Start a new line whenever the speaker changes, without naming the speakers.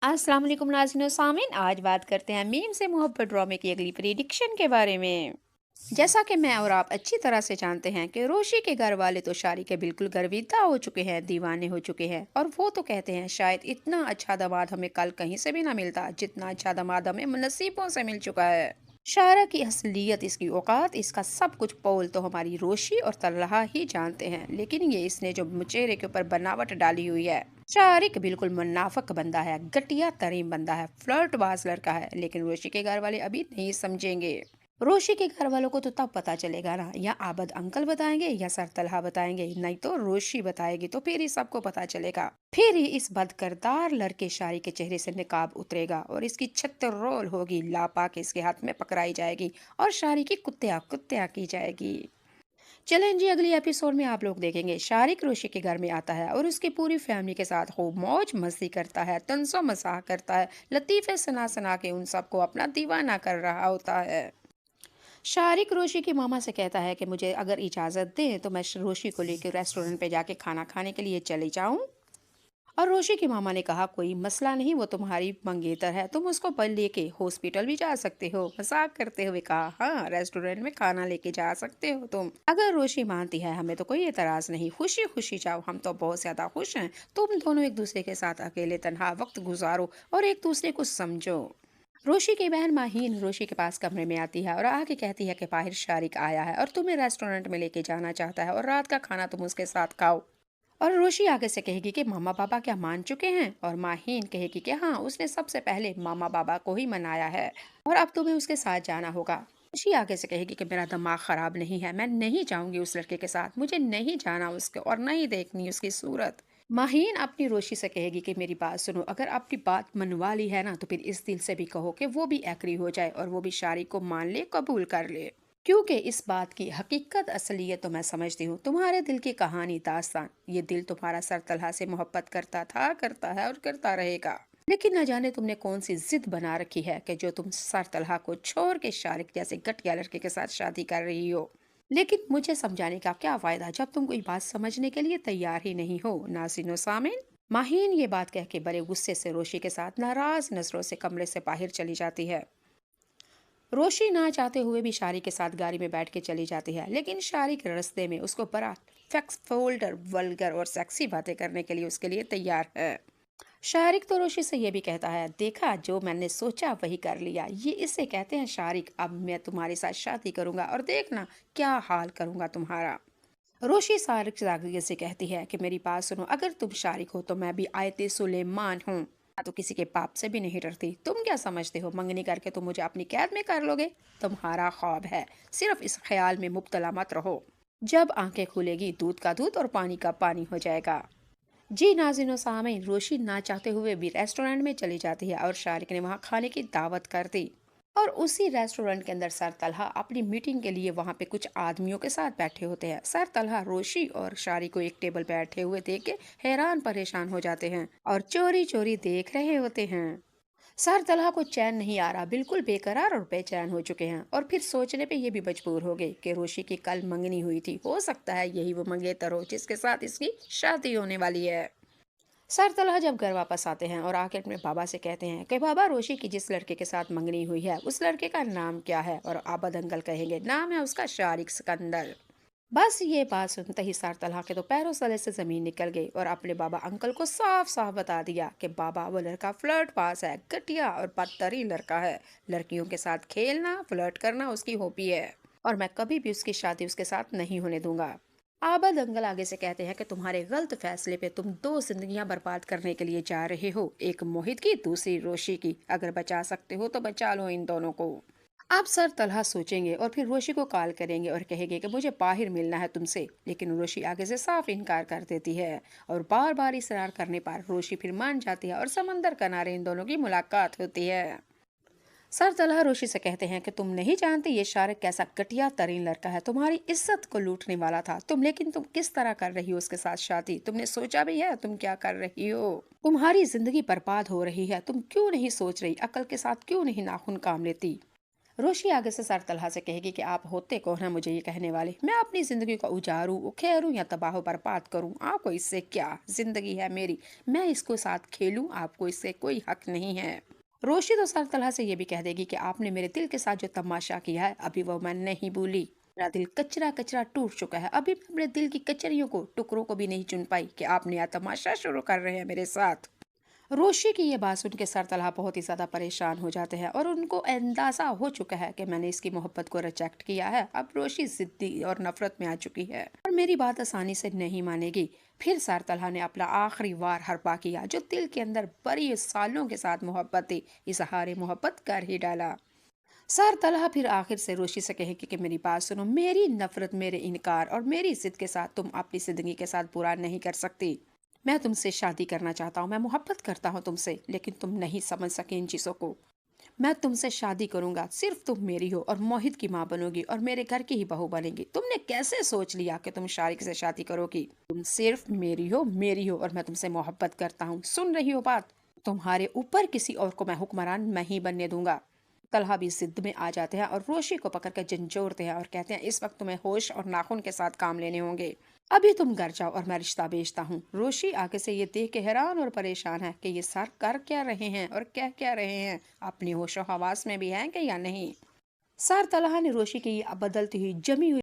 अस्सलाम वालेकुम नाज़रीन और सामीन। आज बात करते हैं मीम से मोहब्बत ड्रामे की अगली प्रेडिक्शन के बारे में। जैसा कि मैं और आप अच्छी तरह से जानते हैं कि रोशी के घर वाले तो शारी के बिल्कुल गर्विदा हो चुके हैं, दीवाने हो चुके हैं, और वो तो कहते हैं शायद इतना अच्छा दामाद हमें कल कहीं से भी ना मिलता जितना अच्छा दामाद हमें नसीबों से मिल चुका है। शारा की असलियत, इसकी औकात, इसका सब कुछ पोल तो हमारी रोशी और तल्हा ही जानते हैं, लेकिन ये इसने जो चेहरे के ऊपर बनावट डाली हुई है। शारिक बिल्कुल मुनाफक बंदा है, घटिया तरीन बंदा है, फ्लर्टबाज लड़का है, लेकिन रोशी के घर वाले अभी नहीं समझेंगे। रोशी के घर वालों को तो तब पता चलेगा ना, या आबद अंकल बताएंगे या सर तलहा बताएंगे, नहीं तो रोशी बताएगी, तो फिर ही सबको पता चलेगा। फिर ही इस बदकिरदार लड़के शारी के चेहरे से निकाब उतरेगा और इसकी छत्तर रोल होगी, लापा के इसके हाथ में पकड़ाई जाएगी और शारी की कुत्तिया कुत्तिया की जाएगी। चलें जी, अगली एपिसोड में आप लोग देखेंगे शारिक रोशी के घर में आता है और उसकी पूरी फैमिली के साथ खूब मौज मस्ती करता है, तंसो मजाक करता है, लतीफे सुना सुना के उन सबको अपना दीवाना कर रहा होता है। शारिक रोशी की मामा से कहता है कि मुझे अगर इजाज़त दें तो मैं रोशी को लेकर रेस्टोरेंट पे जाके खाना खाने के लिए चली जाऊं। और रोशी की मामा ने कहा कोई मसला नहीं, वो तुम्हारी मंगेतर है, तुम उसको पर लेके हॉस्पिटल भी जा सकते हो। मजाक करते हुए कहा, हाँ रेस्टोरेंट में खाना लेके जा सकते हो तुम। अगर रोशी मानती है हमें तो कोई एतराज नहीं, खुशी खुशी जाओ, हम तो बहुत ज्यादा खुश हैं। तुम दोनों एक दूसरे के साथ अकेले तन्हा वक्त गुजारो और एक दूसरे को समझो। रोशी की बहन माहीन रोशी के पास कमरे में आती है और आके कहती है कि बाहिर शारिक आया है और तुम्हें रेस्टोरेंट में लेके जाना चाहता है और रात का खाना तुम उसके साथ खाओ। और रोशी आगे से कहेगी कि मामा पापा क्या मान चुके हैं, और माहीन कहेगी कि हाँ उसने सबसे पहले मामा बाबा को ही मनाया है और अब तुम्हें उसके साथ जाना होगा। रोशी आगे से कहेगी कि मेरा दिमाग खराब नहीं है, मैं नहीं जाऊंगी उस लड़के के साथ, मुझे नहीं जाना उसके और नहीं देखनी उसकी सूरत। माहीन अपनी रोशी से कहेगी कि मेरी बात सुनो, अगर आपकी बात मनवा ली है ना तो फिर इस दिल से भी कहो कि वो भी एग्री हो जाए और वो भी शारी को मान ले, कबूल कर ले। क्योंकि इस बात की हकीकत असलियत तो मैं समझती हूँ, तुम्हारे दिल की कहानी दास्तान, ये दिल तुम्हारा सर तलहा से मोहब्बत करता था, करता है और करता रहेगा। लेकिन न जाने तुमने कौन सी जिद बना रखी है कि जो तुम सर तलहा को छोड़ के शारिक जैसे घटिया लड़के के साथ शादी कर रही हो। लेकिन मुझे समझाने का क्या फायदा जब तुम कोई बात समझने के लिए तैयार ही नहीं हो। नाज़रीन सामीन, माहीन ये बात कह के बड़े गुस्से से रोशी के साथ नाराज नजरों से कमरे से बाहर चली जाती है। रोशी ना चाहते हुए भी शारी के साथ गाड़ी में बैठ के चली जाती है, लेकिन शारी के रास्ते में उसको बड़ा फैक्स फोल्डर वल्गर और सेक्सी बातें करने के लिए उसके लिए तैयार है। शारिक तो रोशी से ये भी कहता है, देखा जो मैंने सोचा वही कर लिया, ये इसे कहते हैं शारिक, अब मैं तुम्हारे साथ शादी करूंगा और देखना क्या हाल करूंगा तुम्हारा। रोशी शारिक से कहती है कि मेरी बात सुनो, अगर तुम शारिक हो तो मैं भी आयते सुलेमान हूँ, मैं तो किसी के पाप से भी नहीं डरती। तुम क्या समझते हो मंगनी करके तुम मुझे अपनी कैद में कर लोगे? तुम्हारा ख्वाब है, सिर्फ इस ख्याल में मुब्तला मत रहो। जब आंखें खुलेगी दूध का दूध और पानी का पानी हो जाएगा। जी नाज़रीन सामीन, रोशी ना चाहते हुए भी रेस्टोरेंट में चली जाती है और शारिक ने वहाँ खाने की दावत कर दी। और उसी रेस्टोरेंट के अंदर सर तलहा अपनी मीटिंग के लिए वहाँ पे कुछ आदमियों के साथ बैठे होते हैं। सर तलहा रोशी और शारी को एक टेबल पे बैठे हुए देख के हैरान परेशान हो जाते हैं और चोरी चोरी देख रहे होते हैं। सर तलहा को चैन नहीं आ रहा, बिल्कुल बेकरार और बेचैन हो चुके हैं और फिर सोचने पे ये भी मजबूर हो गए कि रोशी की कल मंगनी हुई थी, हो सकता है यही वो मंगेतर हो जिसके साथ इसकी शादी होने वाली है। सर तलहा जब घर वापस आते हैं और आके अपने बाबा से कहते हैं कि बाबा रोशी की जिस लड़के के साथ मंगनी हुई है उस लड़के का नाम क्या है, और आबद अंकल कहेंगे नाम है उसका शारिक सिकंदर। बस ये बात सुनते ही सर तलहा के तो पैरों तले से जमीन निकल गई और अपने बाबा अंकल को साफ साफ बता दिया कि बाबा वो लड़का फ्लर्ट पास है, घटिया और बदतरीन लड़का है, लड़कियों के साथ खेलना फ्लर्ट करना उसकी हॉबी है और मैं कभी भी उसकी शादी उसके साथ नहीं होने दूंगा। आबद अंकल आगे से कहते हैं कि तुम्हारे गलत फैसले पे तुम दो जिंदगियां बर्बाद करने के लिए जा रहे हो, एक मोहित की दूसरी रोशी की, अगर बचा सकते हो तो बचा लो इन दोनों को। अब सर तलहा सोचेंगे और फिर रोशी को कॉल करेंगे और कहेंगे कि मुझे बाहर मिलना है तुमसे, लेकिन रोशी आगे से साफ इनकार कर देती है और बार बार इसरार करने पर रोशी फिर मान जाती है और समंदर किनारे इन दोनों की मुलाकात होती है। सर तलहा रोशी से कहते हैं कि तुम नहीं जानते ये शारिक कैसा घटिया तरीन लड़का है, तुम्हारी इज्जत को लूटने वाला था तुम, लेकिन तुम किस तरह कर रही हो उसके साथ शादी, तुमने सोचा भी है तुम क्या कर रही हो? तुम्हारी जिंदगी बर्बाद हो रही है, तुम क्यों नहीं सोच रही, अकल के साथ क्यों नहीं नाखून काम लेती? रोशी आगे से सर तलहा से कहेगी कि आप होते कौन हैं मुझे ये कहने वाले। मैं अपनी जिंदगी को उजारूं, उखेरूं या तबाह बर्बाद करूं, आपको इससे क्या? जिंदगी है मेरी, मैं इसको साथ खेलूं, आपको इससे कोई हक नहीं है। रोशी तो सर तलहा से ये भी कह देगी कि आपने मेरे दिल के साथ जो तमाशा किया है अभी वो मैं नहीं भूली। मेरा दिल कचरा कचरा टूट चुका है, अभी मैं अपने दिल की कचरियों को, टुकड़ों को भी नहीं चुन पाई कि आप नया तमाशा शुरू कर रहे हैं मेरे साथ। रोशी की ये बात सुन के सर तलहा बहुत ही ज्यादा परेशान हो जाते हैं और उनको अंदाजा हो चुका है कि मैंने इसकी मोहब्बत को रिजेक्ट किया है। अब रोशी जिद्दी और नफरत में आ चुकी है और मेरी बात आसानी से नहीं मानेगी। फिर सर तलहा ने अपना आखिरी वार हरपा किया, जो दिल के अंदर बड़ी सालों के साथ मोहब्बत थी, इजहार मोहब्बत कर ही डाला। सर तलहा फिर आखिर से रोशी से कहेगी कि मेरी बात सुनो, मेरी नफरत, मेरे इनकार और मेरी जिद के साथ तुम अपनी जिंदगी के साथ बुरा नहीं कर सकती। मैं तुमसे शादी करना चाहता हूँ, मैं मोहब्बत करता हूँ तुमसे, लेकिन तुम नहीं समझ सके इन चीज़ों को। मैं तुमसे शादी करूंगा, सिर्फ तुम मेरी हो और मोहित की माँ बनोगी और मेरे घर की ही बहू बनेगी। तुमने कैसे सोच लिया कि तुम शारिक से शादी करोगी? तुम सिर्फ मेरी हो, मेरी हो, और मैं तुमसे मोहब्बत करता हूँ। सुन रही हो बात? तुम्हारे ऊपर किसी और को मैं हुक्मरान नहीं बनने दूंगा। तलहा भी जिद में आ जाते हैं और रोशी को पकड़ कर झंझोड़ते हैं और कहते हैं इस वक्त तुम्हें होश और नाखून के साथ काम लेने होंगे। अभी तुम घर जाओ और मैं रिश्ता भेजता हूँ। रोशी आगे से ये देख के हैरान और परेशान है कि ये सर कर क्या रहे हैं और कह क्या रहे हैं, अपनी होशो हवास में भी हैं कि या नहीं। सर तलहा ने रोशी की ये बदलती हुई जमी हुई